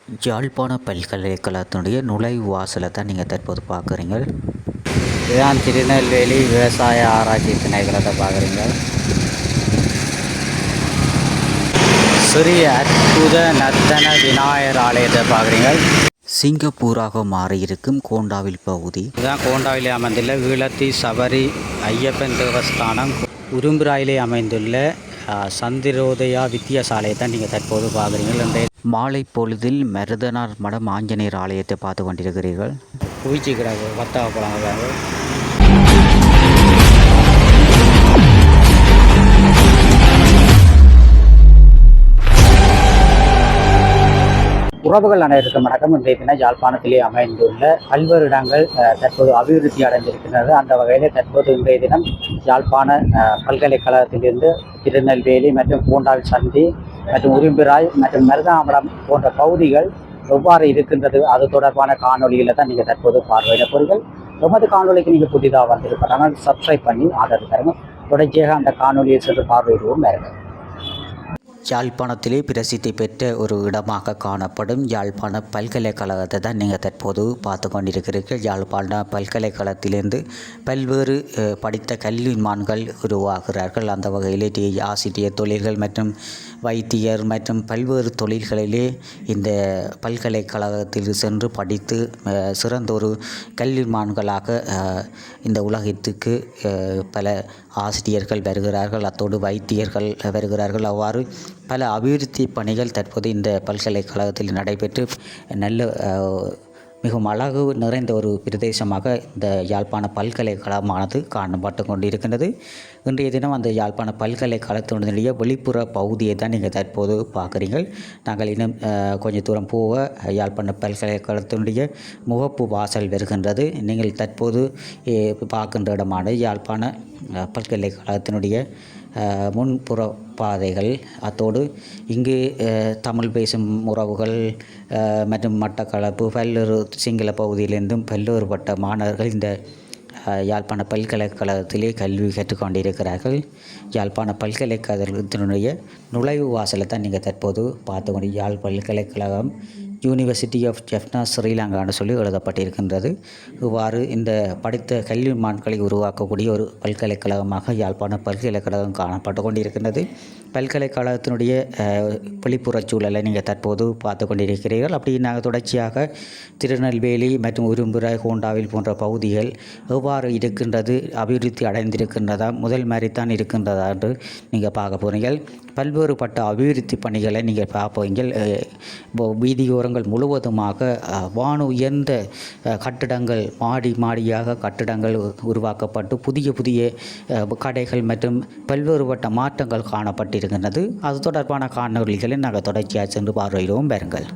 யாழ்ப்பாண பல்கலைக்கழகத்தினுடைய நுழைவு வாசலை தான் நீங்கள் தற்போது பார்க்குறீங்க. இதுதான் திருநெல்வேலி விவசாய ஆராய்ச்சி திணைக்களத்தை பார்க்குறீங்க. ஸ்ரீ அற்புத நர்த்தன விநாயகர் ஆலயத்தை பார்க்குறீங்க. சிங்கப்பூராக மாறியிருக்கும் கோண்டாவில் பகுதி இதுதான். கோண்டாவிலே அமைந்துள்ள ஈழத்தி சபரி ஐயப்பன் தேவஸ்தானம் உரும்புராயிலே அமைந்துள்ள சந்திரோதயா வித்தியாசாலையை தான் நீங்கள் தற்போது பார்க்குறீங்க. மாலை பொழுதில் மருதனார் மடம் ஆஞ்சநேயர் ஆலயத்தை பார்த்து கொண்டிருக்கிறீர்கள். குவிச்சிக்கிறாங்க வத்தாக போகிறாங்க. உறவுகள் அனைவருக்கும் வணக்கம். இன்றைய தினம் யாழ்ப்பாணத்திலே அமைந்துள்ள பல்வேறு இடங்கள் தற்போது அபிவிருத்தி அடைந்திருக்கின்றது. அந்த வகையில் தற்போது இன்றைய தினம் யாழ்ப்பாண பல்கலைக்கழகத்திலிருந்து திருநெல்வேலி மற்றும் பூண்டாவில் சந்தி மற்றும் உரும்பிராய் மற்றும் மருதாமடம் போன்ற பகுதிகள் எவ்வாறு இருக்கின்றது அது தொடர்பான காணொலியில் தான் நீங்கள் தற்போது பார்வையிட பொருட்கள். எமது காணொலிக்கு நீங்கள் புதிதாக வந்திருப்பதால் சப்ஸ்கிரைப் பண்ணி ஆதரவு தருங்க. தொடர்ச்சியாக அந்த காணொலியை சென்று பார்வையிடுவோம். வேறு யாழ்ப்பாணத்திலே பிரசித்தி பெற்ற ஒரு இடமாக காணப்படும் யாழ்ப்பாண பல்கலைக்கழகத்தை தான் நீங்கள் தற்போது பார்த்து கொண்டிருக்கிறீர்கள். யாழ்ப்பாண பல்கலைக்கழகத்திலிருந்து பல்வேறு படித்த கல்விமான்கள் உருவாகிறார்கள். அந்த வகையிலே ஆசிரியர் தொழில்கள் மற்றும் வைத்தியர் மற்றும் பல்வேறு தொழில்களிலே இந்த பல்கலைக்கழகத்தில் சென்று படித்து சிறந்த ஒரு கல்விமான்களாக இந்த உலகத்துக்கு பல ஆசிரியர்கள் வருகிறார்கள், அத்தோடு வைத்தியர்கள் வருகிறார்கள். அவ்வாறு பல அபிவிருத்தி பணிகள் தற்போது இந்த பல்கலைக்கழகத்தில் நடைபெற்று நல்ல மிகவும் அழகு நிறைந்த ஒரு பிரதேசமாக இந்த யாழ்ப்பாண பல்கலைக்கழகமானது காணப்பட்டு கொண்டிருக்கின்றது. இன்றைய தினம் அந்த யாழ்ப்பாண பல்கலைக்கழகத்தினுடைய வெளிப்புற பகுதியை தான் நீங்கள் தற்போது பார்க்குறீங்கள். நாங்கள் இன்னும் கொஞ்சம் தூரம் போக யாழ்ப்பாண பல்கலைக்கழகத்தினுடைய முகப்பு வாசல் வருகின்றது. நீங்கள் தற்போது பார்க்கின்ற இடமான யாழ்ப்பாண பல்கலைக்கழகத்தினுடைய முன்புற பாதைகள், அத்தோடு இங்கு தமிழ் பேசும் உறவுகள் மற்றும் மட்டக்களப்பு பல்வேறு சிங்கள பகுதியிலிருந்தும் பல்வேறுபட்ட மாணவர்கள் இந்த யாழ்ப்பாண பல்கலைக்கழகத்திலே கல்வி கற்றுக்கொண்டிருக்கிறார்கள். யாழ்ப்பாண பல்கலைக்கழகத்தினுடைய நுழைவு வாசலை தான் நீங்கள் தற்போது பார்த்து கொண்டு யாழ் பல்கலைக்கழகம் யூனிவர்சிட்டி ஆஃப் ஜெஃப்னா ஸ்ரீலங்கான்னு சொல்லி எழுதப்பட்டிருக்கின்றது. இவ்வாறு இந்த படித்த கல்விமான்களை உருவாக்கக்கூடிய ஒரு பல்கலைக்கழகமாக யாழ்ப்பாண பல்கலைக்கழகம் காணப்பட்டு கொண்டிருக்கின்றது. பல்கலைக்கழகத்தினுடைய வெளிப்புறச் சூழலை நீங்கள் தற்போது பார்த்து கொண்டிருக்கிறீர்கள். அப்படி நாங்கள் தொடர்ச்சியாக திருநெல்வேலி மற்றும் உரும்புராய் கோண்டாவில் போன்ற பகுதிகள் எவ்வாறு இருக்கின்றது, அபிவிருத்தி அடைந்திருக்கின்றதா, முதல் மாதிரித்தான் இருக்கின்றதா என்று நீங்கள் பார்க்க போகிறீர்கள். பல்வேறுபட்ட அபிவிருத்தி பணிகளை நீங்கள் பார்ப்பீங்கள். வீதியோரங்கள் முழுவதுமாக வான உயர்ந்த கட்டிடங்கள், மாடியாக கட்டிடங்கள் உருவாக்கப்பட்டு புதிய கடைகள் மற்றும் பல்வேறுபட்ட மாற்றங்கள் காணப்பட்டிருக்கின்றது. அது தொடர்பான காணொலிகளை நாங்கள் தொடர்ச்சியாக சென்று பார்வையிடுவோம். பாருங்கள்.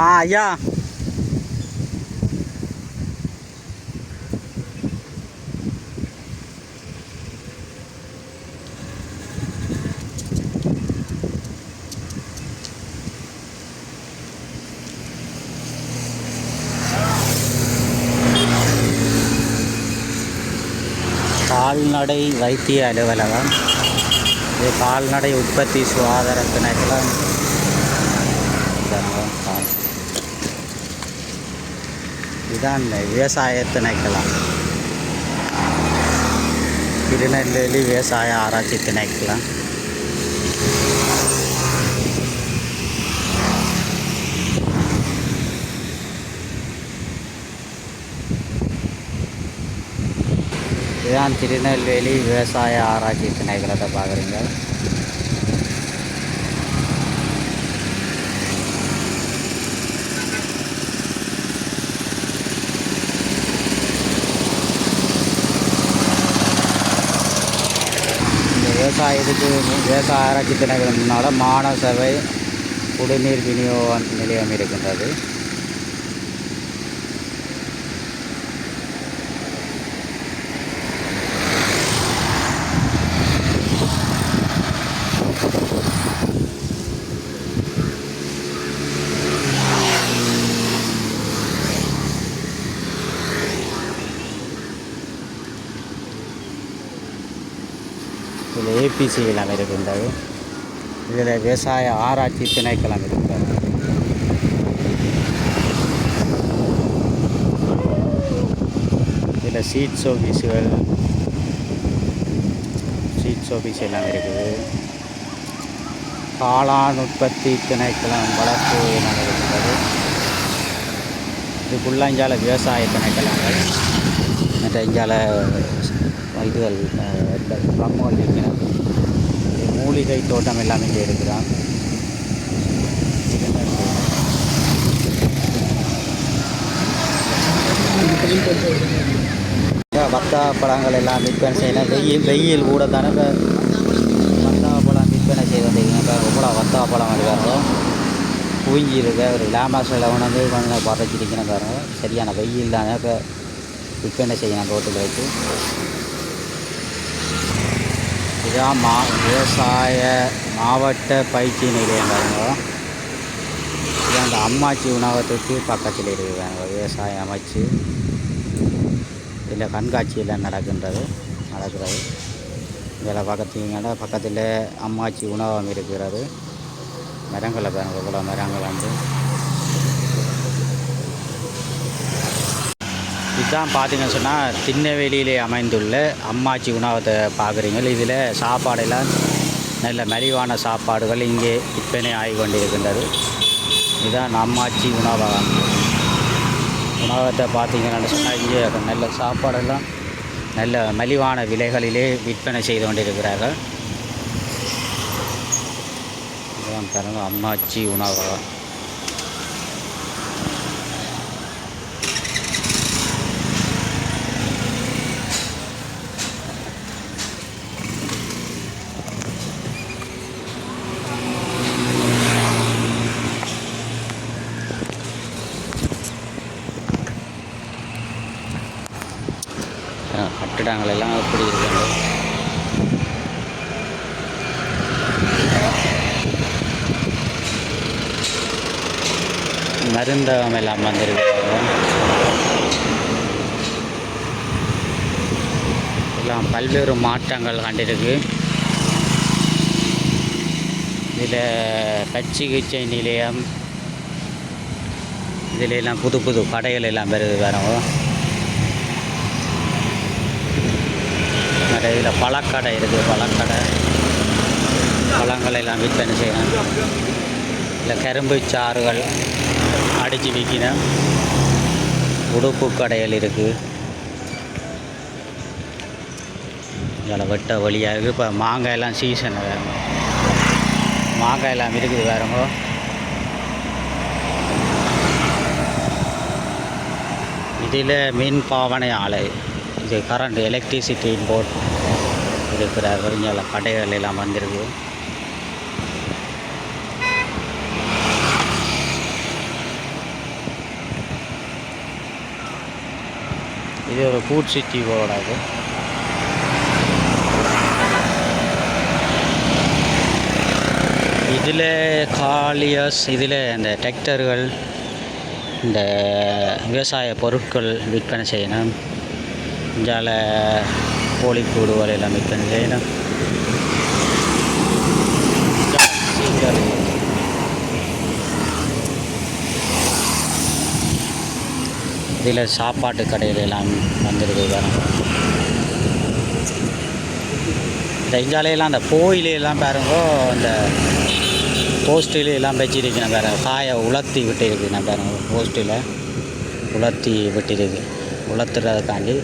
ஐயா கால்நடை வைத்திய அலுவலகம். இது கால்நடை உற்பத்தி சுகாதார திணைக்களம். இதுதான் விவசாய திணைக்களம், திருநெல்வேலி விவசாய ஆராய்ச்சி திணைக்களம். இதுதான் திருநெல்வேலி விவசாய ஆராய்ச்சி திணைக்களத்தை பார்க்குறீங்க. விவசாயத்துக்கு விவசாய ஆராய்ச்சி திணைக்களம் முன்னால் மாநகர சபை குடிநீர் விநியோக நிலையம் இருக்கின்றது. இதில் ஏபிசி எல்லாம் இருக்கின்றது. இதில் விவசாய ஆராய்ச்சி திணைக்களம் இருக்கின்றது. இதில் சீட்ஸ் ஆஃபீஸ் எல்லாம் இருக்குது. காளான் உற்பத்தி திணைக்களம் வளர்ப்பு எல்லாம் இருக்கின்றது. இது புள்ளஞ்சால விவசாய திணைக்களங்கள். மற்ற இஞ்சால இதுகள் கம்மல் இருக்கிறது. மூலிகை தோட்டம் எல்லாம் இங்கே இருக்கிறான். வத்தா பழங்கள் எல்லாம் விற்பனை செய்யணும். வெயில் கூட தானே வத்தா பழம் விற்பனை செய்ய ரொம்ப வத்தா பழம் வருவாங்க. பூஞ்சி இருக்க ஒரு லேமாஸில் உணர்ந்து கொஞ்சம் பறச்சிருக்கணும் பாருங்க. சரியான வெயில் தானே இப்போ விற்பனை செய்யணும் ரோட்டில் வச்சு. இதுதான் விவசாய மாவட்ட பயிற்சி நிலையம் பாருங்க. இது அந்த அம்மாச்சி உணவகத்துக்கு பக்கத்தில் இருக்குதாங்க விவசாய அமைச்சு. இதில் கண்காட்சியெல்லாம் நடக்கிறது. இதில் பக்கத்தில் அம்மாச்சி உணவகம் இருக்கிறது. மரங்களை பாருங்க, இவ்வளோ மரங்கள் வந்து. இதுதான் பார்த்தீங்கன்னு சொன்னால் திருநெல்வேலியிலே அமைந்துள்ள அம்மாச்சி உணவகத்தை பார்க்குறீங்க. இதில் சாப்பாடெல்லாம் நல்ல மலிவான சாப்பாடுகள் இங்கே விற்பனை ஆகி கொண்டிருக்கின்றது. இதுதான் அம்மாச்சி உணவகம். உணவகத்தை பார்த்தீங்கன்னு சொன்னால் இங்கே நல்ல சாப்பாடெல்லாம் நல்ல மலிவான விலைகளிலே விற்பனை செய்து கொண்டிருக்கிறார்கள். இதுதான் பாருங்க அம்மாச்சி உணவகம். கட்டிடங்கள் எல்லாம் எப்படி இருக்கின்றது. மருந்தகம் எல்லாம் வந்திருக்கிறாங்க. எல்லாம் பல்வேறு மாற்றங்கள் கண்டிருக்கு. இதில் பச்சிகிச்சை நிலையம், இதில் எல்லாம் புது புது கடைகள் எல்லாம் வருது. வரவும் நிறைய இதில் பழக்கடை இருக்குது. பழக்கடை பழங்கள் எல்லாம் விற்பனை செய்யணும். இல்லை கரும்பு சாறுகள் அடித்து விற்கணும். உடுப்பு கடைகள் இருக்குது. இதில் வெட்ட வழியாக இருக்குது. இப்போ மாங்காய் எல்லாம் சீசன் வேறுங்க. மாங்காய் எல்லாம் இருக்குது வேறுங்க. இதில் மின் பாவனை ஆலை, இது கரண்ட் எலக்ட்ரிசிட்டி போர்ட் இருக்கிறார்கள். இங்கே கடைகள் எல்லாம் வந்திருக்கு. இது ஒரு ஃபுட் சிட்டி போர்டாது. இதில் காலியஸ், இதில் இந்த டிராக்டர்கள், இந்த விவசாய பொருட்கள் விற்பனை செய்யணும். இங்கால கோழிக்கூடுகள் எல்லாம் விற்பனை செய்யணும். இதில் சாப்பாட்டு கடைகள் எல்லாம் வந்துருக்கு. இந்த இஞ்சாலையெல்லாம் அந்த கோயிலெல்லாம் பாருங்கோ, இந்த போஸ்டில் எல்லாம் வச்சிருக்கேன் பாருங்க. காயை உலர்த்தி விட்டு இருக்குண்ணா பாருங்க. போஸ்ட்டில் உலர்த்தி விட்டுருக்கு. உலர்த்துறதுக்காண்டி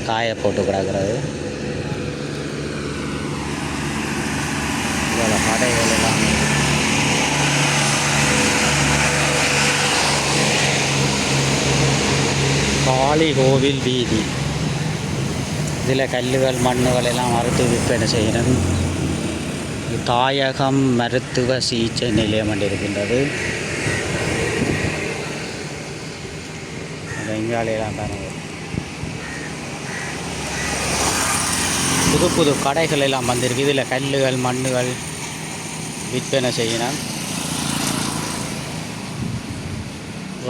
காயை போட்டு கிடக்கிறது. இதில் கடைகள் எல்லாம் காளி கோவில் வீதி. இதில் கல்லுகள் மண்ணுகள் எல்லாம் மறுத்து விற்பனை செய்யணும். தாயகம் மருத்துவ சிகிச்சை நிலையம் என்று இருக்கின்றது. இங்காலையெல்லாம் பாருங்கள். புது புது கடைகள் எல்லாம் வந்திருக்கு. இதில் கல்லுகள் மண்ணுகள் விற்பனை செய்யணும்.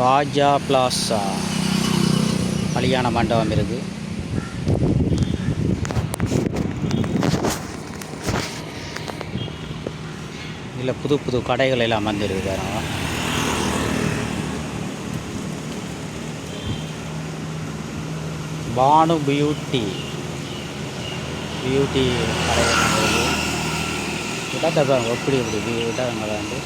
ராஜா பிளாசா கல்யாண மண்டபம் இருக்குது. இதில் புது புது கடைகள் எல்லாம் வந்திருக்கு பாருங்க. பானு பியூட்டி கடைகள் இருக்குது. இடத்தை பாருங்க எப்படி எப்படி இடங்களை வந்து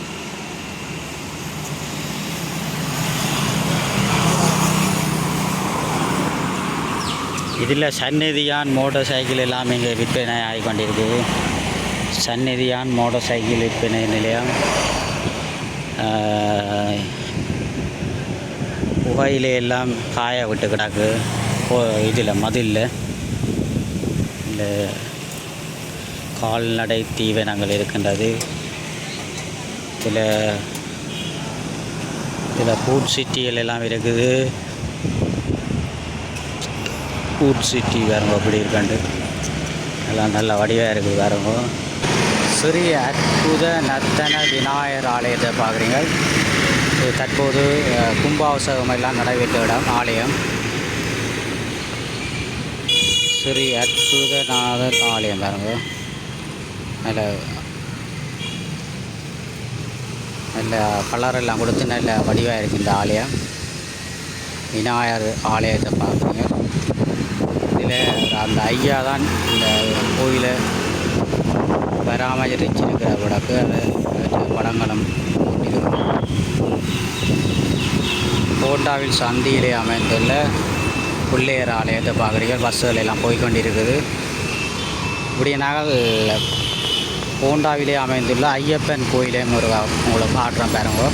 இதில் சந்நிதியான் மோட்டார் சைக்கிள் எல்லாம் இங்கே விற்பனை ஆகி கொண்டிருக்குது. சந்நிதியான் மோட்டார் சைக்கிள் விற்பனை நிலையம். புகையிலே எல்லாம் காய விட்டு கிடக்கு. இதில் மதிலில் இந்த கால்நடை தீவனங்கள் இருக்கின்றது. இதில் ஃபுட் சிட்டிகள் எல்லாம் இருக்குது. ஃபுட் சிட்டி வேறுங்க அப்படி இருக்காண்டு எல்லாம் நல்ல வடிவாக இருக்குது வேறுங்க. ஸ்ரீ அற்புத நர்த்தன விநாயகர் ஆலயத்தை பார்க்குறீங்க. இது தற்போது கும்பாபிஷேகம் எல்லாம் நடைபெற்ற இடம் ஆலயம். ஸ்ரீ அற்புதநாதர் ஆலயம் பாருங்க. நல்ல கலரெல்லாம் கொடுத்து நல்ல வடிவாக இருக்குது இந்த ஆலயம். விநாயகர் ஆலயத்தை பார்க்குறீங்க. இதில் அந்த ஐயா தான் இந்த கோயிலை பராமரிச்சிருக்கிற விடக்கு அது படங்களும் போண்டாவில் சந்தியிலே அமைந்துள்ள பிள்ளையர் ஆலயத்தை பார்க்குறீர்கள். பஸ்ஸுகள் எல்லாம் போய்கொண்டிருக்குது. இப்படி நாங்கள் போண்டாவிலே அமைந்துள்ள ஐயப்பன் கோயிலையும் ஒரு உங்களுக்கு காட்டுறோம் பாருங்க.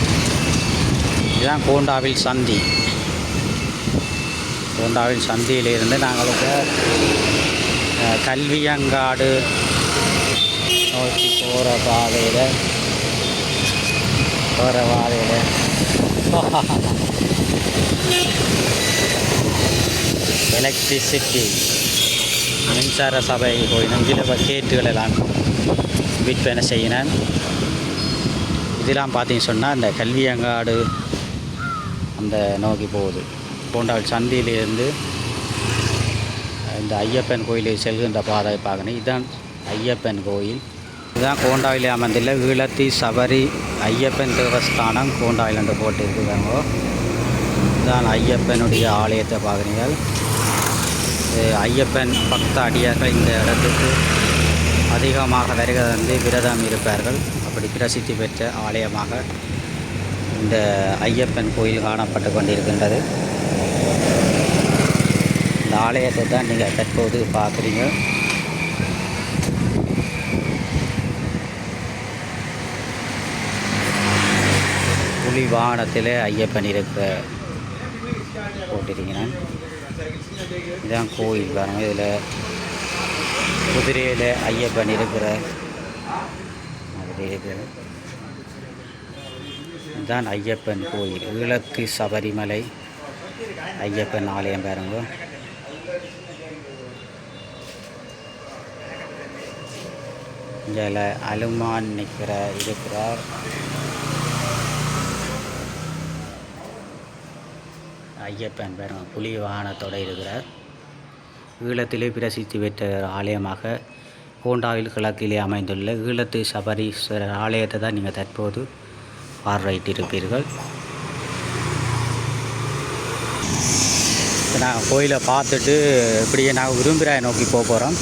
இதுதான் கோண்டாவில் சந்தி. கோண்டாவில் சந்தியிலிருந்து நாங்கள் கல்வியங்காடு நோக்கி போகிற பாதையில் எலக்ட்ரிசிட்டி மின்சார சபை போய் இதில் கேட்டுகள் எல்லாம் விற்பனை செய்யினேன். இதெல்லாம் பார்த்தீங்கன்னு சொன்னால் அந்த கல்வியங்காடு அந்த நோக்கி போகுது. போண்டாவில் சந்தியிலிருந்து இந்த ஐயப்பன் கோயிலுக்கு செல்கின்ற பாதை பார்க்கணும். இதுதான் ஐயப்பன் கோயில். இதுதான் கோண்டாவிலே அமர்ந்துள்ள ஈழத்தி சபரி ஐயப்பன் தேவஸ்தானம் கோண்டாவில் என்று போட்டு இருக்குதாங்க. இதுதான் ஐயப்பனுடைய ஆலயத்தை பார்க்குறீர்கள். ஐயப்பன் பக்த அடியார்கள் இந்த இடத்துக்கு அதிகமாக வருகை விரதம் இருப்பார்கள். அப்படி பிரசித்தி பெற்ற ஆலயமாக இந்த ஐயப்பன் கோயில் காணப்பட்டு கொண்டிருக்கின்றது. இந்த ஆலயத்தை தான் நீங்கள் தற்போது பார்க்குறீங்க. புலி வாகனத்தில் ஐயப்பன் இருக்கிற போட்டிருக்கிறேன். இதுதான் கோயில் பாருங்கள். இதில் குதிரையில் ஐயப்பன் இருக்கிற மாதிரி இருக்குது. இதுதான் ஐயப்பன் கோயில். ஈழத்து சபரிமலை ஐயப்பன் ஆலயம் பாருங்க. இதில் அலுமான் இருக்கிறார். ஐயப்பன் பாருங்க புலி வாகனத்தோடு இருக்கிறார். ஈழத்திலே பிரசித்தி பெற்ற ஆலயமாக கோண்டாவில் கிழக்கிலே அமைந்துள்ள ஈழத்து சபரீஸ்வரர் ஆலயத்தை தான் நீங்கள் தற்போது பார்வையிட்டிருப்பீர்கள். நாங்கள் கோயிலை பார்த்துட்டு இப்படியே நாங்கள் விரும்புகிறாய் நோக்கி போக போகிறோம்.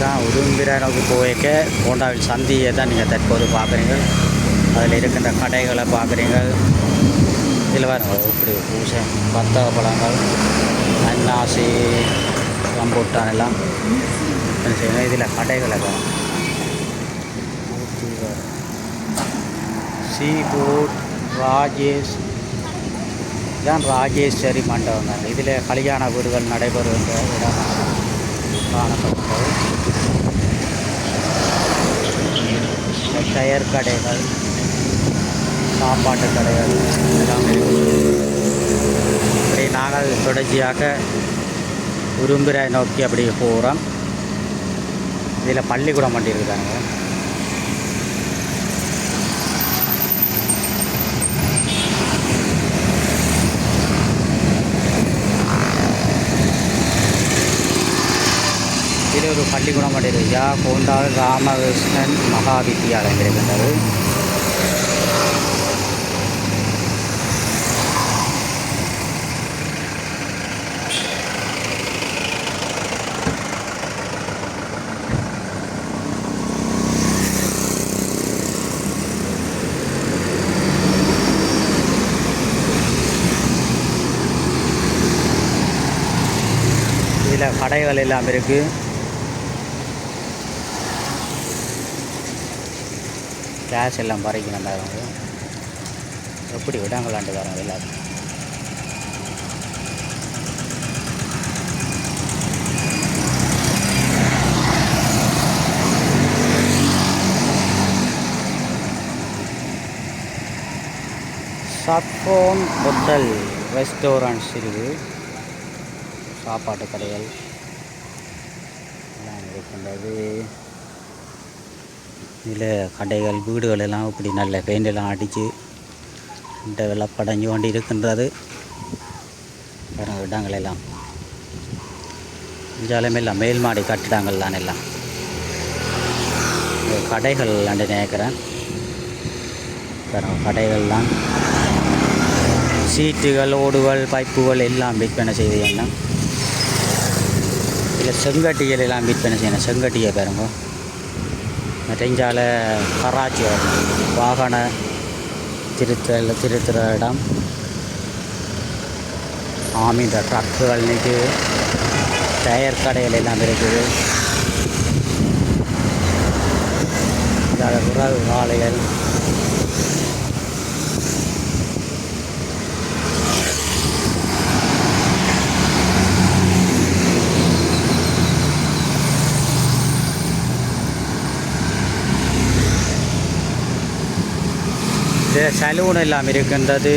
தான் உடும்பிராய் நோக்கி போய்க்க கோண்டாவில் சந்தியை தான் நீங்கள் தற்போது பார்க்குறீங்க. அதில் இருக்கின்ற கடைகளை பார்க்குறீங்க. இதில் பாருங்க இப்படி பூசை பத்தக பழங்கள் அன்னாசி ரம்பூட்டான் எல்லாம் என்ன செய்யணும். இதில் கடைகளை பாருங்க. சீ ஃபுட் ராஜேஷ் இதுதான் ராஜேஸ்வரி மண்டபம் தான். இதில் கல்யாண வீடுகள் நடைபெறுகின்ற இடம் காணப்படுகிறது. டயர் கடைகள் சாப்பாட்டு கடைகள் எல்லாம் இப்படி நாங்கள் தொடர்ச்சியாக உரும்பிராய் நோக்கி அப்படி போகிறோம். இதில் பள்ளிக்கூடம் வண்டி இருக்குதாங்க. இதில் ஒரு பள்ளிக்கூடம் வண்டி இருக்குயா. கோண்டாவில் ராமகிருஷ்ணன் மகா வித்தியாலயம் இருக்கின்றது. இதில் கடைகள் எல்லாம் இருக்குது. கேஷ் எல்லாம் பறிக்கணும். எப்படி விடாங்களாண்டு வரோம் எல்லாரும். சஃபோன் ஹோட்டல் ரெஸ்டாரண்ட்ஸ் இருக்குது. சாப்பாட்டு கடைகள் எல்லாம் இருக்கின்றது. இதில் கடைகள் வீடுகள் எல்லாம் இப்படி நல்ல பெயிண்டெல்லாம் அடித்து இந்த வெள்ளப்படைஞ்சு கொண்டு இருக்கின்றது. வேறு இடங்கள் எல்லாம் இஞ்சாலும் எல்லாம் மேல் மாடி கட்டிடங்கள் தான் எல்லாம் கடைகள் அண்டு நினைக்கிறேன். வேறு கடைகள்லாம் சீட்டுகள், ஓடுகள், பைப்புகள் எல்லாம் விற்பனை செய்து என்ன இதில் செங்கட்டிகள் எல்லாம் விற்பனை செய்யணும். செங்கட்டியை பாருங்க. நெஞ்சால கராச்சி வாகன திருத்துற இடம். இந்த ட்ரக்குகள் நிற்குது. டயர் கடைகள் எல்லாம் இருக்குது. உறவு ஆலைகள். சலூன் எல்லாம் இருக்கின்றது.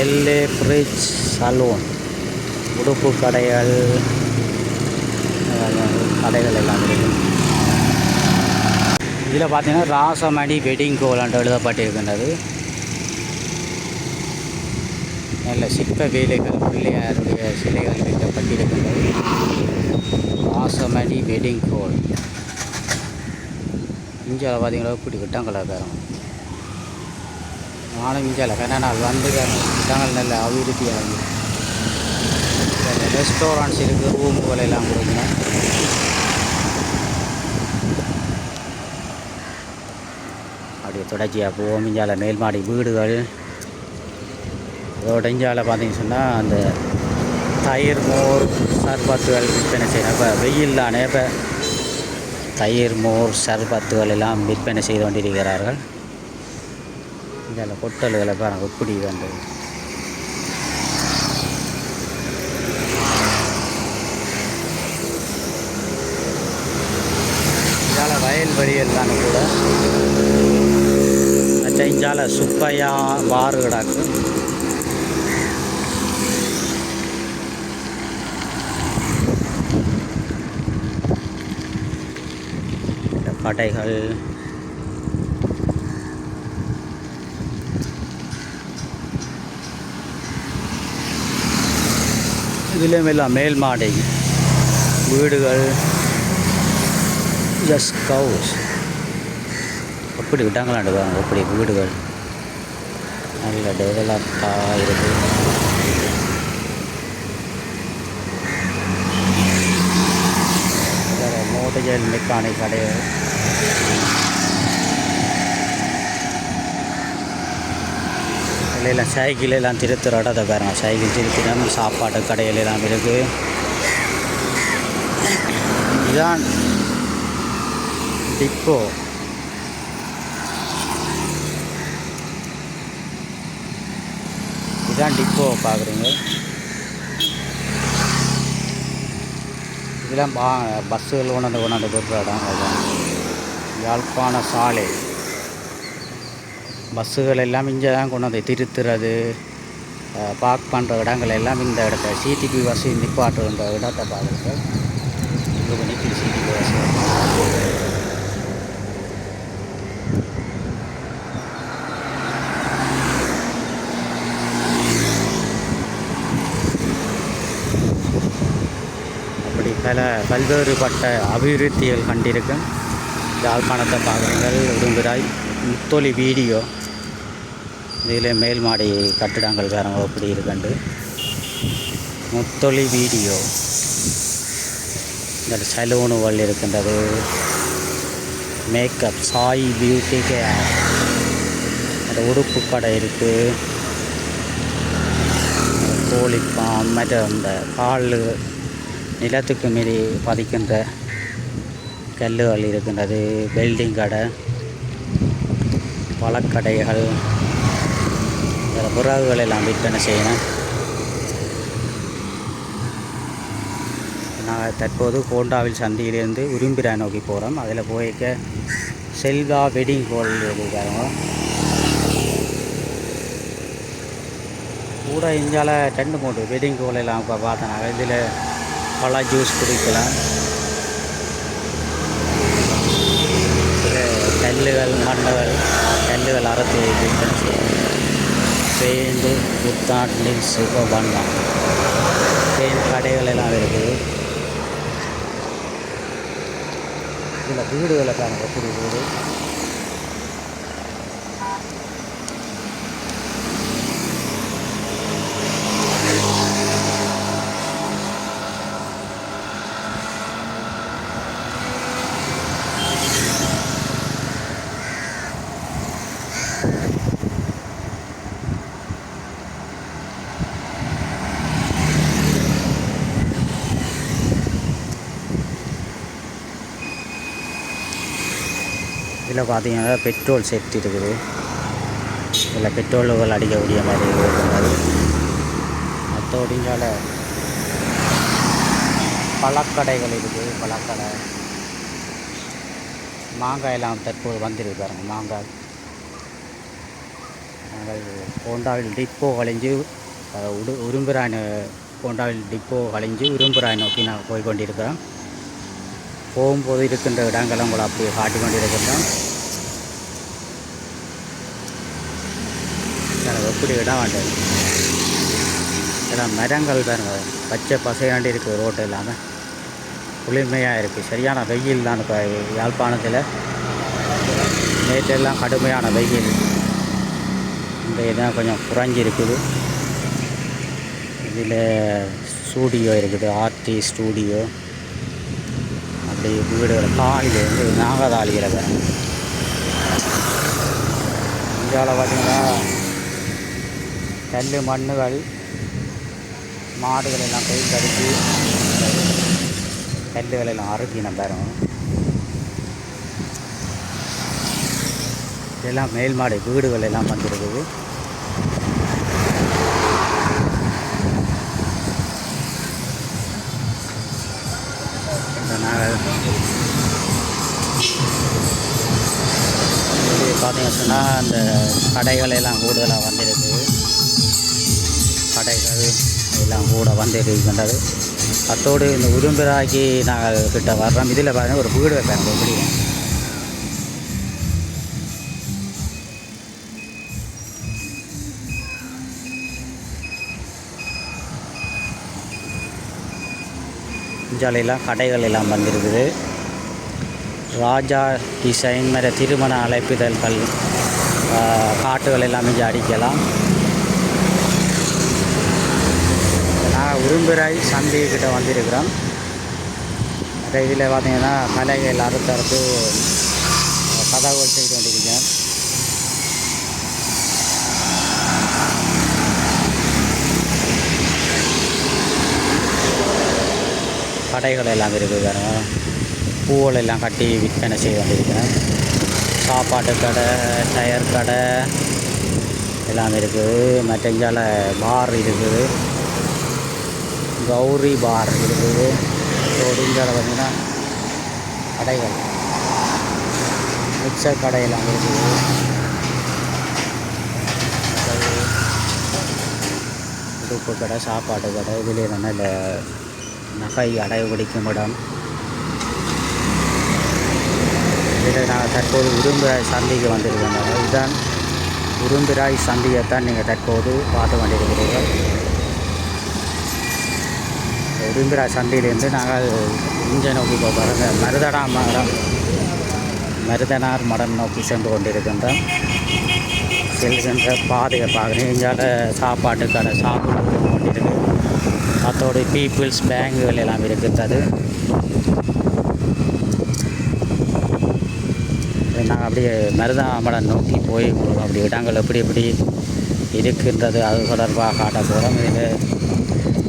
எல்ஏ ஃப்ரிட்ஜ் சலூன். உடுப்பு கடைகள் எல்லாம் இருக்குது. இதில் பார்த்தீங்கன்னா ராசமணி வெட்டிங் கோல் எழுதப்பட்டிருக்கின்றது. நல்ல சிற்ப வேலைகள், பிள்ளையாருடைய சிலைகள் வைக்கப்பட்டிருக்கின்றது. ராசமணி வெட்டிங் கோல். இந்தியாவில் பார்த்தீங்கன்னா இப்படி விட்டாங்களாக்காரம். நானும் இந்தியாவில் கனநாள் வந்து விட்டாங்கள். நல்ல அபிவிருத்தி அடைஞ்சு ரெஸ்டாரண்ட்ஸ் இருக்குது. ரூமுகள் எல்லாம் கொடுக்கணும். அப்படியே தொடர்ச்சியாக போவோம். இந்தியாவில் மேல்மாடி வீடுகள். அதோட இந்தியாவில் பார்த்தீங்கன்னு சொன்னால் அந்த தயிர், மோர், சர்பத்துகள் விற்பனை செய்யணும். இப்போ வெயில் தானே, இப்போ தயிர், மோர், சர்பத்துகள் எல்லாம் விற்பனை செய்து கொண்டிருக்கிறார்கள். இந்தியாவில் ஹோட்டல்களை பாருங்கள் எப்படி வேண்டது. இந்தியாவில் வயல்வெளிகள் தானே கூட. இந்தியாவில் சுப்பையா பாரு கிடக்கு. கடைகள். இதிலும் எல்லாம் மேல் மாடி வீடுகள். ஜஸ்ட் ஹவுஸ் எப்படி விட்டாங்களாண்டு பாருங்க. எப்படி வீடுகள் நல்ல டெவலப்பாக இருக்குது. மோட்டர்சைக்கிள் மெக்கானிக் கடைகள். எல்லாம் சைக்கிள் எல்லாம் திருத்துற இடத்தை பாருங்கள். சைக்கிள் திருத்தினம். சாப்பாட்டு கடைகள் எல்லாம் இருக்குது. இதுதான் டிப்போ. இதுதான் டிப்போ பார்க்குறீங்க. இதெல்லாம் பஸ்ஸுகள் கொண்டாந்து கொடுக்குற இடம். அதுதான் யாழ்ப்பாண சாலை. பஸ்ஸுகள் எல்லாம் இங்கே தான் கொண்டு வந்து திருத்துறது, பார்க் பண்ணுற இடங்கள் எல்லாம் இந்த இடத்த. சிடிபி பஸ்ஸு நிப்பாட்டுன்ற இடத்தை பார்க்குறது. இங்கே நிற்கிது சிடிபி பஸ்ஸு. அப்படி பல்வேறுபட்ட அபிவிருத்திகள் கண்டிருக்கும். யாழ்ப்பாணத்தை பார்க்குறீங்கள். உடும்புராய் முத்தொலி வீடியோ. இதில் மேல் மாடி கட்டிடங்கள் வேறு எப்படி இருக்குண்டு. முத்தொலி வீடியோ. இந்த சலூனுகள் இருக்கின்றது. Makeup Sai beauty care. அந்த உடுப்பு கடை இருக்குது. கோழிப்பாம் மற்ற இந்த கால் நிலத்துக்கு மீறி பதிக்கின்ற கல்லுகள் இருக்கின்றது. வெல்டிங் கடை, பழக்கடைகள், விறகுகள் எல்லாம் விற்பனை செய்யணும். நாங்கள் தற்போது கோண்டாவில் சந்தியிலிருந்து உரும்பிரா நோக்கி போகிறோம். அதில் போய்க்க செல்வா வெட்டிங் ஹால் இருக்காங்க. கூட இந்தியாவில் 2-3 வெட்டிங் ஹால் எல்லாம் இப்போ பார்த்தனாங்க. இதில் பல ஜூஸ் குடிக்கலாம். கல்லுகள், மண்ணுகள், கல்லுகள் அறுத்து விற்பனை செய்யணும். பெயிண்டு, புத்தான், நில்ஸு, பண்ணலாம். பெயிண்ட் கடைகள் எல்லாம் இருக்குது. இதில் வீடுகளை பாருங்க எப்படி வீடு. இதில் பார்த்தீங்கன்னா பெட்ரோல் செட் இருக்குது. இதில் பெட்ரோல்கள் அடிக்கக்கூடிய மாதிரி இருக்கிறது. மற்றபடிங்கால பழக்கடைகள் இருக்குது. பழக்கடை மாங்காயெல்லாம் தற்போது வந்துருக்கு பாருங்கள். மாங்காய் போண்டாவில் டிப்போ கழிஞ்சு உரும்புராய் போண்டாவில் டிப்போ கழிஞ்சு உரும்புராய் நோக்கி நான் போய் கொண்டிருக்கிறோம். போகும்போது இருக்கின்ற இடங்களும் கூட அப்படியே காட்டி கொண்டிருக்கின்றோம். எனக்கு எப்படி இடம் வேண்டாம். இதெல்லாம் மரங்கள் பாருங்க, பச்சை பசையாண்டி இருக்குது. ரோட்டு இல்லாமல் குளிர்மையாக இருக்குது. சரியான வெயில் தான் இப்போ யாழ்ப்பாணத்தில். நேற்றெல்லாம் கடுமையான வெயில். இந்த இடம் கொஞ்சம் குறைஞ்சிருக்குது. இதில் ஸ்டூடியோ இருக்குது, ஆர்டி ஸ்டூடியோ. அப்படி வீடுகள் காயில் வந்து நாகதாளிகளை வேறு. இந்தியாவில் பார்த்திங்கன்னா கல் மண்ணுகள் மாடுகள் எல்லாம் போய் கடிச்சு கல்லுகள் எல்லாம் அறுக்கின பாருங்க. இதெல்லாம் மேல் மாடி வீடுகள் எல்லாம் வந்துருக்குது. பார்த்தீங்கன்னு சொன்னால் அந்த கடைகள் எல்லாம் கூடுதலாக வந்துருக்குது. கடைகள் எல்லாம் கூட வந்துருக்கின்றது. அத்தோடு இந்த உரும்பிராய்க்கு நாங்கள் கிட்ட வர்றோம். இதில் பார்த்தீங்கன்னா ஒரு வீடு வைப்பாங்க. எப்படி இஞ்சாலையெல்லாம் கடைகள் எல்லாம் வந்திருக்குது. ராஜா டிசைன் மேலே திருமண அழைப்பிதழ்கள் காட்டுகள் எல்லாம் இங்கே அடிக்கலாம். நாங்கள் உரும்பிராய் சந்தைக்கிட்ட வந்திருக்கிறோம். இதில் பார்த்தீங்கன்னா கலைகள் அறுத்தறுத்து கதவுகள் செய்து கொண்டிருக்கேன். கடைகள் எல்லாம் இருக்குது. பூவில் எல்லாம் கட்டி விற்பனை செய்து கொண்டிருக்கிறேன். சாப்பாட்டு கடை, டயர் கடை எல்லாம் இருக்குது. மற்ற இங்கால பார் இருக்குது, கௌரி பார் இருக்குது. இங்கால பார்த்திங்கன்னா கடைகள் மிக்சர் கடையெல்லாம் இருக்குது. உடுப்பு கடை, சாப்பாட்டு கடை. இதில் என்னென்ன இல்லை நகை அடகு பிடிக்கும் இடம். இதில் நாங்கள் தற்போது உரும்பிராய் சந்தைக்கு வந்திருக்கோம். இதுதான் உரும்பிராய் சந்தையைத்தான் நீங்கள் தற்போது பார்த்து கொண்டிருக்கிறீர்கள். உரும்பிராய் சந்தையிலேருந்து நாங்கள் இங்கே நோக்கி போகிறோம். மருதனார் மடம் நோக்கி சென்று கொண்டிருக்கின்றோம். செல்கின்ற பாதையை பார்க்குறேன். இங்கே சாப்பாட்டு கடை சாப்பிட்டு கொண்டிருக்கு. அதோடு பீப்புள்ஸ் பேங்குகள் எல்லாம் இருக்கிறது. நாங்கள் அப்படியே மருதாமடம் நோக்கி போய் அப்படி இடங்கள் எப்படி எப்படி இருக்கின்றது அது தொடர்பாக காட்ட போகிறோம். இதில்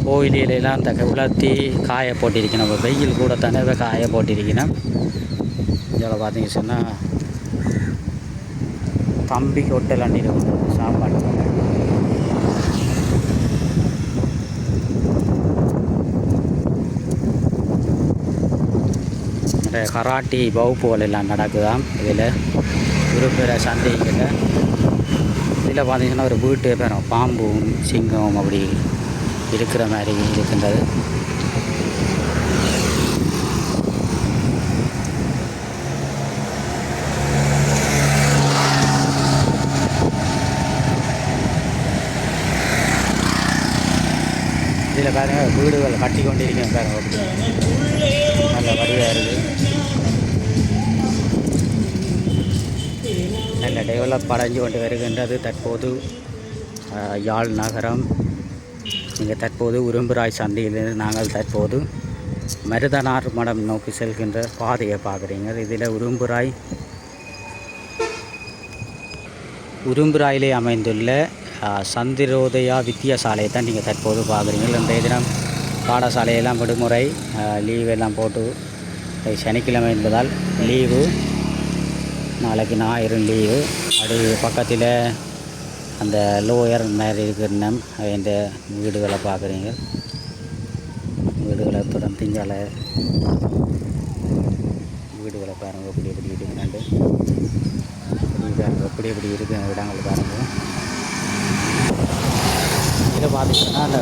கோயிலெல்லாம் இந்த உலர்த்தி காய போட்டிருக்கணும். வெயில் கூட தானே காய போட்டிருக்கணும். இதில் பார்த்தீங்கன்னு சொன்னால் தம்பி ஹோட்டல் அண்டி சாப்பாடு. கராட்டி வகுப்புகள் எல்லாம் நடக்குதாம். இதில் உரும்பிராய் சந்தைக்கிட்ட. இதில் பார்த்தீங்கன்னா ஒரு வீட்டு பேரும் பாம்பும் சிங்கம் அப்படி இருக்கிற மாதிரி இருக்கின்றது. இதில் பாருங்கள் வீடுகள் கட்டி கொண்டிருக்கேன் பாருங்க. நல்ல வடிவாக இருக்குது. நல்ல டெவலப் அடைஞ்சு கொண்டு வருகின்றது தற்போது யாழ் நகரம். நீங்கள் தற்போது உரும்பிராய் சந்தையிலிருந்து நாங்கள் தற்போது மருதனார் மடம் நோக்கி செல்கின்ற பாதையை பார்க்குறீங்க. இதில் உரும்பிராயிலே அமைந்துள்ள சந்திரோதயா வித்தியாசாலையை தான் நீங்கள் தற்போது பார்க்குறீங்க. இன்றைய தினம் பாடசாலையெல்லாம் விடுமுறை, லீவெல்லாம் போட்டு சனிக்கிழமை என்பதால் லீவு. நாளைக்கு ஞாயிறு லீவு. அப்படி பக்கத்தில் அந்த லோயர் மாதிரி இருக்கிற இந்த வீடுகளை பார்க்குறீங்க. வீடுகளை தொடர்ந்து இங்கால வீடுகளை பாருங்கள் எப்படி எப்படி இருக்குன்னு. எப்படி எப்படி இருக்கு இடங்கள் பாருங்கள். இதில் பார்த்திங்கன்னா அந்த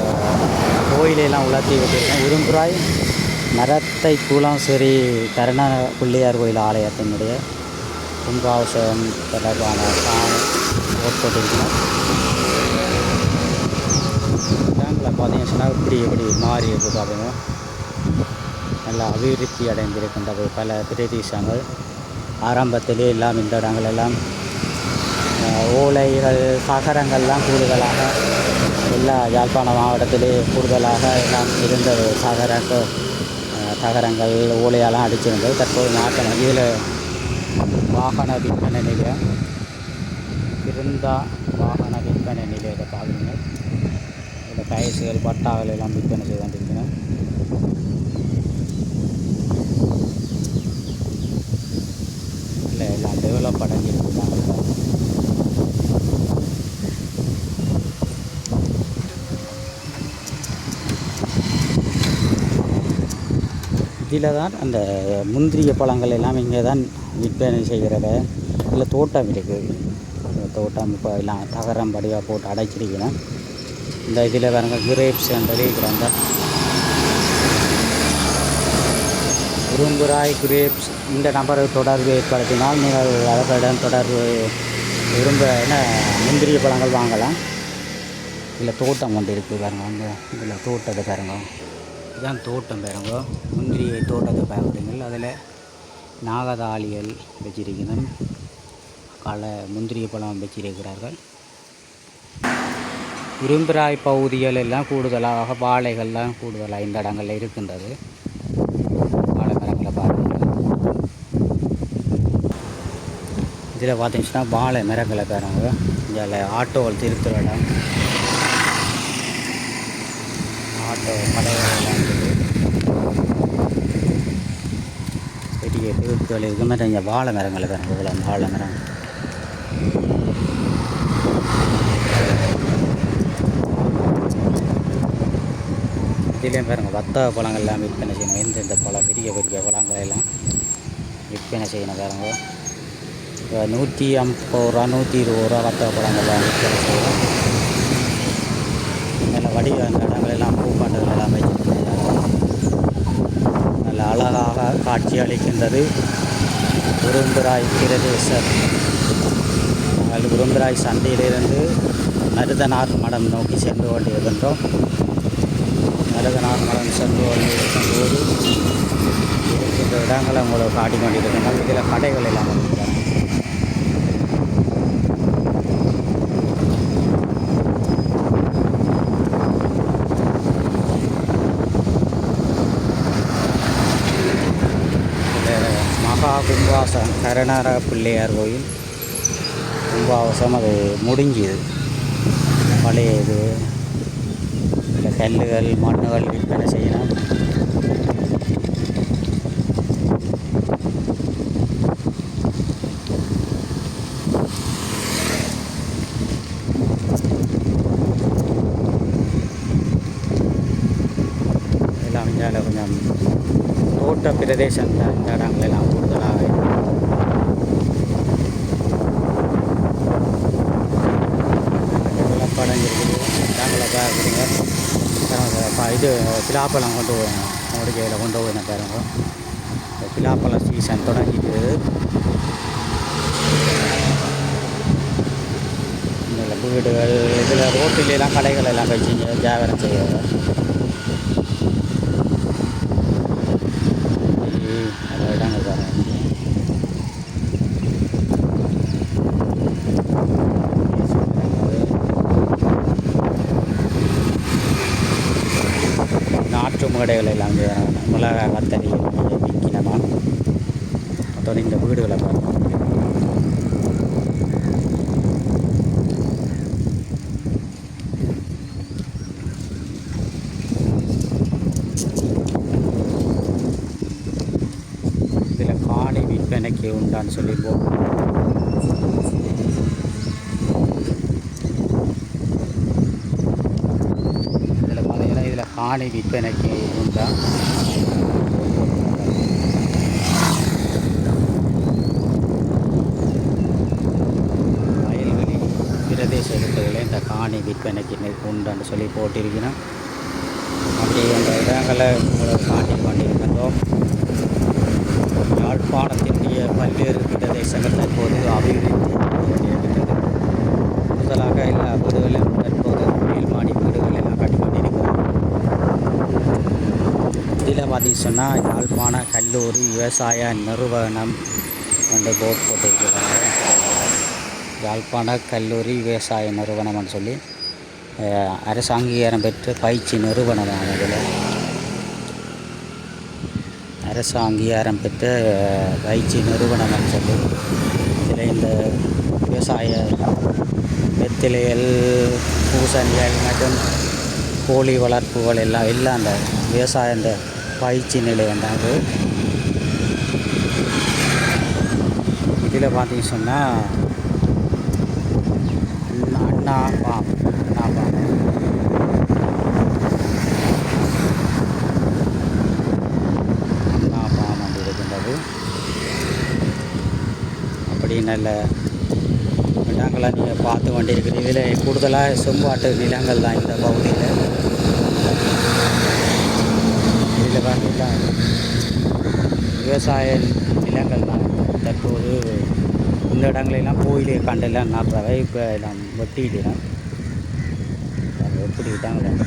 கோயிலெல்லாம் உலர்த்தி வச்சுருக்கேன். உரும்புராய் மரத்தை குளம் சரி கருணா பிள்ளையார் கோயில் ஆலயத்தினுடைய கும்பாபிஷேகம் தொடர்பான போட்டிருக்கணும். இடங்களை பார்த்தீங்கன்னா இப்படி எப்படி மாறி இருக்குது பாருங்க. நல்லா அபிவிருத்தி அடைந்திருக்கின்றது பல பிரதேசங்கள். ஆரம்பத்திலே எல்லாம் இந்த இடங்கள் எல்லாம் ஓலைகள் சகரங்கள்லாம் கூடுதலாக எல்லா யாழ்ப்பாண மாவட்டத்திலே கூடுதலாக எல்லாம் இருந்தது. சகரங்கள் ஓலையெல்லாம் அடிச்சிருந்தது. தற்போது மாற்றணும். இதில் வாகன விற்பனை நிலையம் இருந்தா வாகன விற்பனை நிலையத்தை பார்க்குறீங்க. இதில் கைசுகள் பட்டாக்கள் எல்லாம் விற்பனை செய்து கொண்டிருக்கணும். இல்லை எல்லாம் டெவலப் அடைஞ்சிருக்கிறாங்க. இதில் தான் அந்த முந்திரிய பழங்கள் எல்லாம் இங்கே தான் விற்பனை செய்கிறத. இதில் தோட்டம் இருக்குது. தோட்டம் இப்போ எல்லாம் தகரம் படியாக போட்டு அடைச்சிருக்கணும். இந்த இதில் வேறுங்க கிரேப்ஸ் இருக்கிறாங்க. உரும்புராய் கிரேப்ஸ் இந்த நம்பரை தொடர்பு ஏற்படுத்தினால் நீங்கள் அவர்களிடம் தொடர்பு என்ன முந்திரிய பழங்கள் வாங்கலாம். இதில் தோட்டம் கொண்டு இருக்குது பாருங்க. அந்த இதில் தோட்டத்தை பாருங்க. இதுதான் தோட்டம் பாருங்க. முந்திரி தோட்டத்தை பார்க்குறீங்கள். அதில் நாகதாளிகள் வச்சிருக்கணும். முந்திரிய பழம் வச்சிருக்கிறார்கள். உரும்புராய் பகுதிகள் எல்லாம் கூடுதலாக வாழைகள்லாம் கூடுதலாக இந்த இடங்களில் இருக்கின்றது. வாழை மரங்களை பாருங்கள். இதில் பார்த்தீங்கன்னா வாழை மரங்களை பாருங்க. இதில் ஆட்டோவில் திருத்துற இடம். ஆட்டோ கடைகள் எல்லாம் இருக்குது. பெரிய திருத்துகள் இருக்க மாதிரி இங்கே வாழை மரங்களை பாருங்க. இவ்வளோ வாழை மரம். இதுலேயும் பாருங்கள் வத்தக பழங்கள்லாம் விற்பனை செய்யணும். எந்தெந்த பழம் பெரிய பெரிய பழங்களெல்லாம் விற்பனை செய்யணும் பாருங்க. 150 ரூபா 120 ரூபா வத்தக பழங்கள்லாம் விற்பனை செய்யணும். நல்ல வடிவ அந்த இடங்களெல்லாம் பூப்பாண்டுகளெல்லாம் வச்சுருக்கிறாங்க. நல்ல அழகாக காட்சி அளிக்கின்றது உரும்புராய் பிரதேசம். உரும்புராய் சந்தையிலிருந்து மருதனார் மடம் நோக்கி சென்று கொண்டிருக்கின்றோம். மருதனார் மடம் சென்று கொண்டிருக்கும்போது இருக்கின்ற இடங்களை உங்களுக்கு காட்டிக் கொண்டிருக்கின்றோம். இதில் கடைகள் எல்லாம் இருக்கிறாங்க. மகா கும்பாசம் கருணார பிள்ளையார் கோயில் கும்பாவசம் அது முடிஞ்சுது. பழைய இது இல்லை கல்லுகள் மண்ணுகள் விற்பனை செய்யணும். எல்லாம் இந்தியாவில் கொஞ்சம் தோட்ட பிரதேசம் தான். இந்த இடங்கள் எல்லாம் கூடுதலாக படைஞ்சிருக்குது. இடங்களை பார்க்குறீங்க. இது பிலாப்பழம் கொண்டு போவேன். மூடிக்கையில் கொண்டு போவேன் பாருங்க. பிலாப்பழம் சீசன் தொடங்கிட்டு இந்த வீடுகள் இதில் ரோட்டிலெல்லாம் கடைகள் எல்லாம் வச்சு வியாபாரம் செய்வாங்க. இடங்கள் பாருங்க. நாற்று கடைகள் எல்லாம் மிளகாய் வத்தரி விற்கினமா. அதோட இந்த வீடுகளை பாருங்கள். இதில் காணி விற்பனைக்கு உண்டான்னு சொல்லி போட்டு காணி விற்பனைக்கு உண்டா? வயல்வெளி பிரதேச இடத்துல இந்த காணி விற்பனைக்கு உண்டுன்னு சொல்லி போட்டிருக்கணும். அப்படி அந்த இடங்களை காட்டி கொண்டிருக்கின்றோம். யாழ்ப்பாணத்தினுடைய பல்வேறு பிரதேசங்கள் தற்போது அபிவிருத்தி இருக்கின்றது. கூடுதலாக எல்லா வீடுகளும் தற்போது மேல்மாடி வீடுகள் எல்லாம் கட்டிக்கொண்டிருக்கிறோம். இதில் பார்த்தீங்கன்னு சொன்னால் யாழ்ப்பாண கல்லூரி விவசாய நிறுவனம் வந்து போர்ட் போட்டிருக்கிறாங்க. யாழ்ப்பாண கல்லூரி விவசாய நிறுவனம்னு சொல்லி அரசு அங்கீகாரம் பெற்ற பயிற்சி நிறுவனம். இதில் அரசு அங்கீகாரம் பெற்ற பயிற்சி நிறுவனம்னு சொல்லி இதில் இந்த விவசாய வெத்திலைகள், பூசணிகள் மற்றும் கோழி வளர்ப்புகள் எல்லாம் அந்த விவசாய இந்த பயிற்சி நிலையம் தான். இதில் பார்த்தீங்கன்னு சொன்னால் அண்ணா பாம் வந்து இருக்கின்றது. அப்படி நல்ல இடங்களை நீங்கள் பார்த்து கொண்டிருக்கிறீங்க. இதில் கூடுதலாக செம்பாட்டு நிலங்கள் தான் இந்த பகுதியில். இதில் பார்த்தீங்கன்னா விவசாய நிலங்கள் தான் தற்போது இந்த இடங்களெல்லாம் கோயிலே கண்டெல்லாம் நடுறவை இப்போ எல்லாம் வெட்டிடலாம். எப்படி இடங்கள்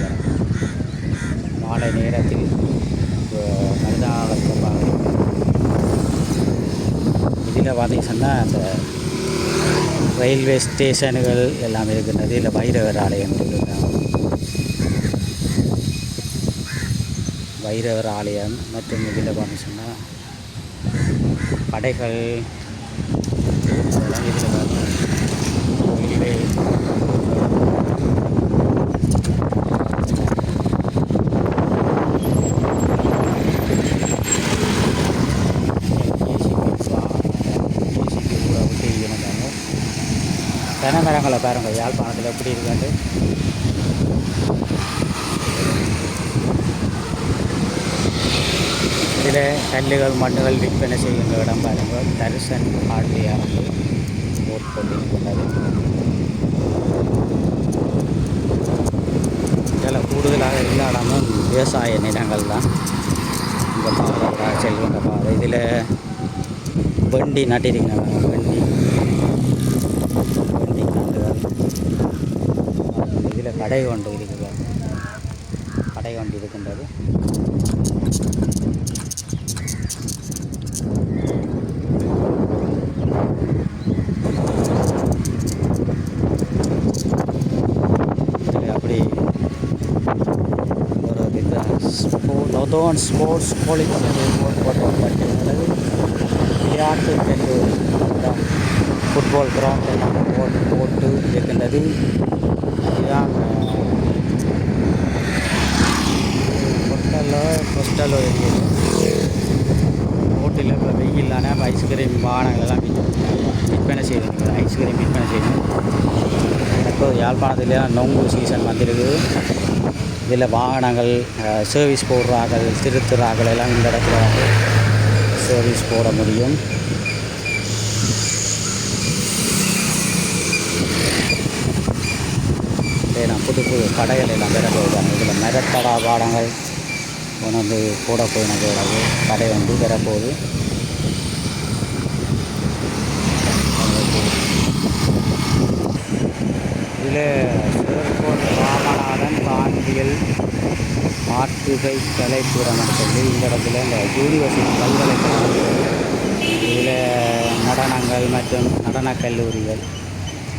மாலை நேரத்தில் மனிதாளத்தில் இதில் பார்த்தீங்கன்னா அந்த ரயில்வே ஸ்டேஷனுகள் எல்லாம் இருக்கின்றது. இல்லை வைரவர் ஆலயம் இருக்கின்றது. வைரவர் ஆலயம் மற்றும் இதில் பார்த்தீங்கன்னா கடைகள் இதெல்லாம் இதில் ரயில்வே தென்னை பாருங்கள் யாழ்ப்பாணத்தில் எப்படி இருக்காண்டு. இதில் கல்லுகள் மண்ணுகள் விற்பனை செய்கின்ற இடம் பாருங்கள். தரிசன் ஹார்ட்வேர் போட் போட்டிருக்கின்றது. இதில் கூடுதலாக எல்லா இடமும் விவசாய நிலங்கள் தான். இந்த பாதை செல்கின்ற பாதை. இதில் வண்டி நட்டிருக்கிறாங்க. வண்டி கண்டுகள். இதில் கடை கொண்டு இருக்கிறார். கடை கொண்டு இருக்கின்றது. அப்படி ஒரு லொதோன் ஸ்போர்ட்ஸ் காலேஜ் போட்டிருக்கிறது. விளையாட்டு கல்லூரி ஃபுட்பால் கிரவுண்ட் எல்லாம் போட்டு இருக்கின்றது. இதுதான் கொஸ்டலோ ஏரியா. ஹோட்டலில் இப்போ வெயிலான ஐஸ்கிரீம் வாகனங்கள் எல்லாம் விற்பனை செய்யணும். ஐஸ்கிரீம் விற்பனை செய்யணும். இப்போ யாழ்ப்பாணத்தில் நொங்கு சீசன் வந்துருக்குது. இதில் வாகனங்கள் சர்வீஸ் போடுறார்கள், திருத்துறார்கள் எல்லாம் இந்த இடத்துல வந்து சர்வீஸ் போட முடியும். புது புது கடைகள் எல்லாம் பெற போகுதாங்க. இதில் மரத்தடா பாடங்கள் உணவு கூட போயினது கடை வந்து பெறப்போகுது. இதில் சிறுகோட் ராமநாதன் காந்தியல் மாற்றுகை கலைக்கூடம்னு சொல்லி இந்த இடத்துல இந்த யூனிவர்சிட்டி பல்கலைக்கழகம். இதில் நடனங்கள் மற்றும் நடனக் கல்லூரிகள்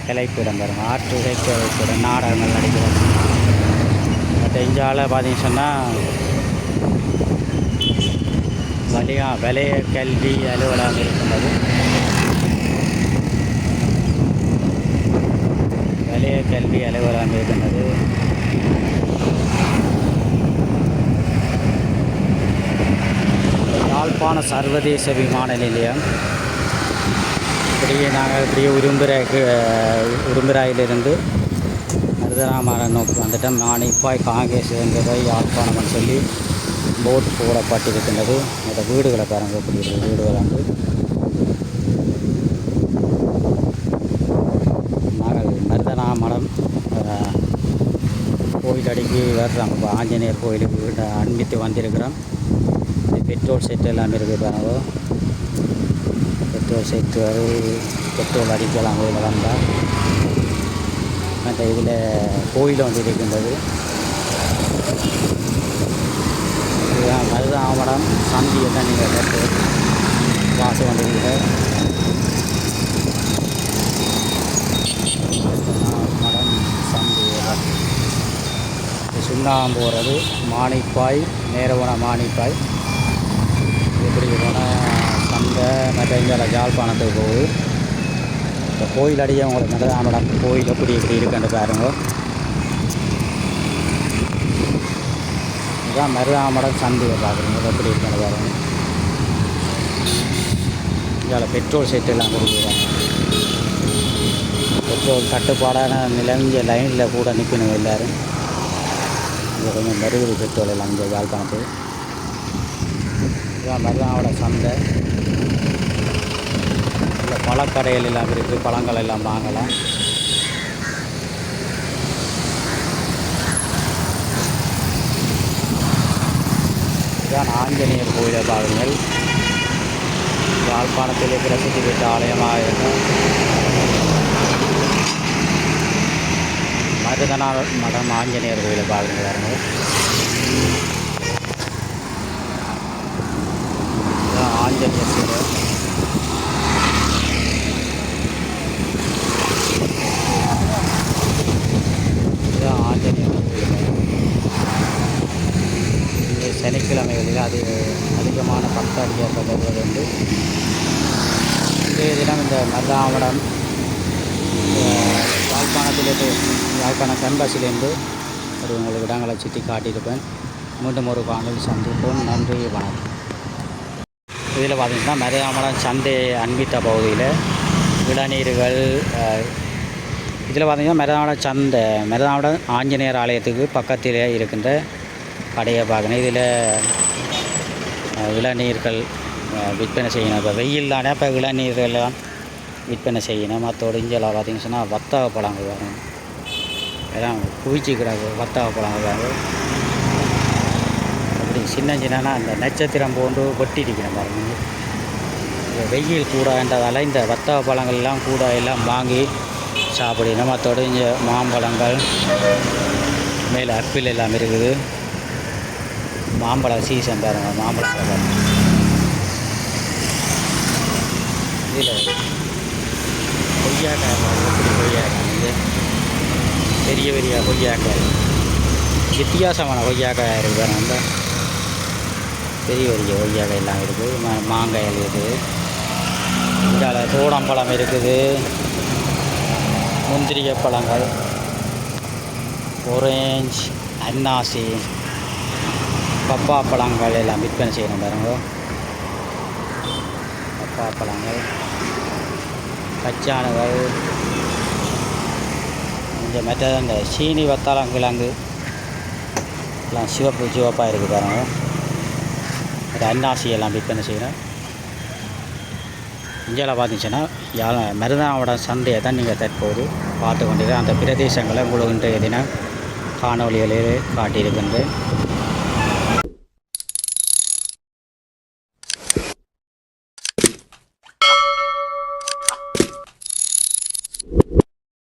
கலைக்கூடம் வரும். ஆற்றுகை கலைக்கூடம் நாடகங்கள் நடிக்கிறது. மற்ற இந்தியாவில் பார்த்தீங்கன்னு சொன்னால் வலய கல்வி அலுவலகம் இருக்கின்றது. வலய கல்வி அலுவலகம் இருக்கின்றது. யாழ்ப்பாண சர்வதேச விமான நிலையம். இப்படியே நாங்கள் இப்படியே உரும்பிராயிலிருந்து மருதராமரம் நோக்கி வந்துட்டோம். மானிப்பாய் காங்கேசங்கரை யாழ்ப்பாணம்னு சொல்லி போட் போடப்பட்டிருக்கின்றது. இந்த வீடுகளை பாருங்கள், எப்படி இருக்குது வீடுகள் வந்து. நாங்கள் மருதராமரம் கோயில் அடிக்கு வர்றோம். இப்போ ஆஞ்சநேயர் கோயிலுக்கு அன்பித்து வந்திருக்கிறோம். பெட்ரோல் செட்டு எல்லாம் இருக்குது பாருங்க. பெட்ரோல் செட்டு பெட்ரோல் அடிக்கலாம் கோயில் வந்தால். அந்த இதில் கோயில் வந்து இருக்கின்றது. இதுதான் மருதாமடம் சந்தியை தான் நீங்கள் வாசம் வந்துருக்கீங்க. மருதாமடம் சந்தி சுண்ணாம்பு போகிறது. மானிப்பாய் நேரவன மானிப்பாய் எப்படி போனால் சந்தை மற்ற இங்கே யாழ்ப்பாணத்துக்கு போகுது. இந்த கோயில் அடியே உங்களுக்கு மருதாமடம் கோயில் எப்படி இருக்குன்னு பாருங்க. இதுதான் மருதாமடம் சந்தையை பார்க்குறீங்க, எப்படி இருக்குன்னு பாருங்க. இதில் பெட்ரோல் செட்டு எல்லாம் கொடுக்குறாங்க. பெட்ரோல் தட்டுப்பாடான நிலவிய லைனில் கூட நிற்கணும் எல்லோரும். இங்கே கொஞ்சம் மருகுதி பெட்ரோல் எல்லாம் இங்கே யாழ்ப்பாணத்துக்கு. இதுதான் மருதாமடம் சந்தை. இல்லை பழக்கடைகள் எல்லாம் இருக்குது, பழங்கள் எல்லாம் வாங்கலாம். இதுதான் ஆஞ்சநேயர் கோயிலை பாருங்கள். யாழ்ப்பாணத்திலே பிரசித்தி பெற்ற ஆலயமாக இருக்கும் மருதநாமடம் ஆஞ்சநேயர் கோயிலை பாருங்கள். இதுதான் ஆஞ்சநேயர் சிலை. இதுதான் ஆஞ்சநேயர் கோயில். இங்கே சனிக்கிழமைகளில் அதிகமான பக்தர்கள் வருவது உண்டு. இன்றைய தினம் இந்த மருதாமடம் யாழ்ப்பாணம் கேம்பஸிலேருந்து ஒரு உங்களுக்கு இடங்களை சுற்றி காட்டியிருப்பேன். மீண்டும் ஒரு காணொலி சந்திப்போம். நன்றி, வணக்கம். இதில் பார்த்திங்கன்னா மருதாமடம் சந்தை அன்பித்த பகுதியில் இளநீர்கள். இதில் பார்த்திங்கன்னா மருதாமடம் ஆஞ்சநேயர் ஆலயத்துக்கு பக்கத்திலே இருக்கின்ற கடையை பார்க்கணும். இதில் இளநீர்கள் விற்பனை செய்யணும். இப்போ வெயில் தானே, இப்போ இளநீர்கள்லாம் விற்பனை செய்யணும். மற்றோட இஞ்சலாக பார்த்திங்கன்னு சொன்னால் வத்தாக பழங்கள் வரும். எல்லாம் குவிச்சிக்கிறாங்க வத்தாக பழங்கள் வரும். அப்படி சின்ன அந்த நட்சத்திரம் போன்று வெட்டிடிக்கணும் பாருங்க. வெயில் கூடன்றதால் இந்த வத்தாக பழங்கள்லாம் கூட எல்லாம் வாங்கி சாப்பிடணும். மற்றோட இங்கே மாம்பழங்கள் மேலே ஆப்பிள் எல்லாம் இருக்குது. மாம்பழ சீசன் பாருங்க, மாம்பழத்தை பாருங்க. இதில் கொய்யாக்காய் எப்படி கொய்யாக்காய் வந்து பெரிய பெரிய கொய்யாக்காய், வித்தியாசமான கொய்யாக்காய் இருக்குது பாருங்க. அந்த பெரிய பெரிய கொய்யாக்காய் எல்லாம் இருக்குது. மாங்காய் இருக்குது. இதால் தோடம்பழம் இருக்குது. முந்திரிய பழங்கள், ஒரேஞ்ச், அன்னாசி, பப்பா பழங்கள் எல்லாம் விற்பனை செய்யணும் பாருங்க. பப்பா பழங்கள், கச்சானுகள், இங்கே மற்ற இந்த சீனி வத்தாளங்கிழங்கு எல்லாம் சிவப்பாக இருக்குது பாருங்க. அது அன்னாசி எல்லாம் விற்பனை செய்யணும். இந்தியாவில் பார்த்திங்கன்னா மருதாமடம் சந்தையை தான் நீங்கள் தற்போது பார்த்து கொண்டிருக்க. அந்த பிரதேசங்களை உங்களுக்கு இன்றைய தினம் காணொலிகளில் காட்டியிருக்கின்றேன்.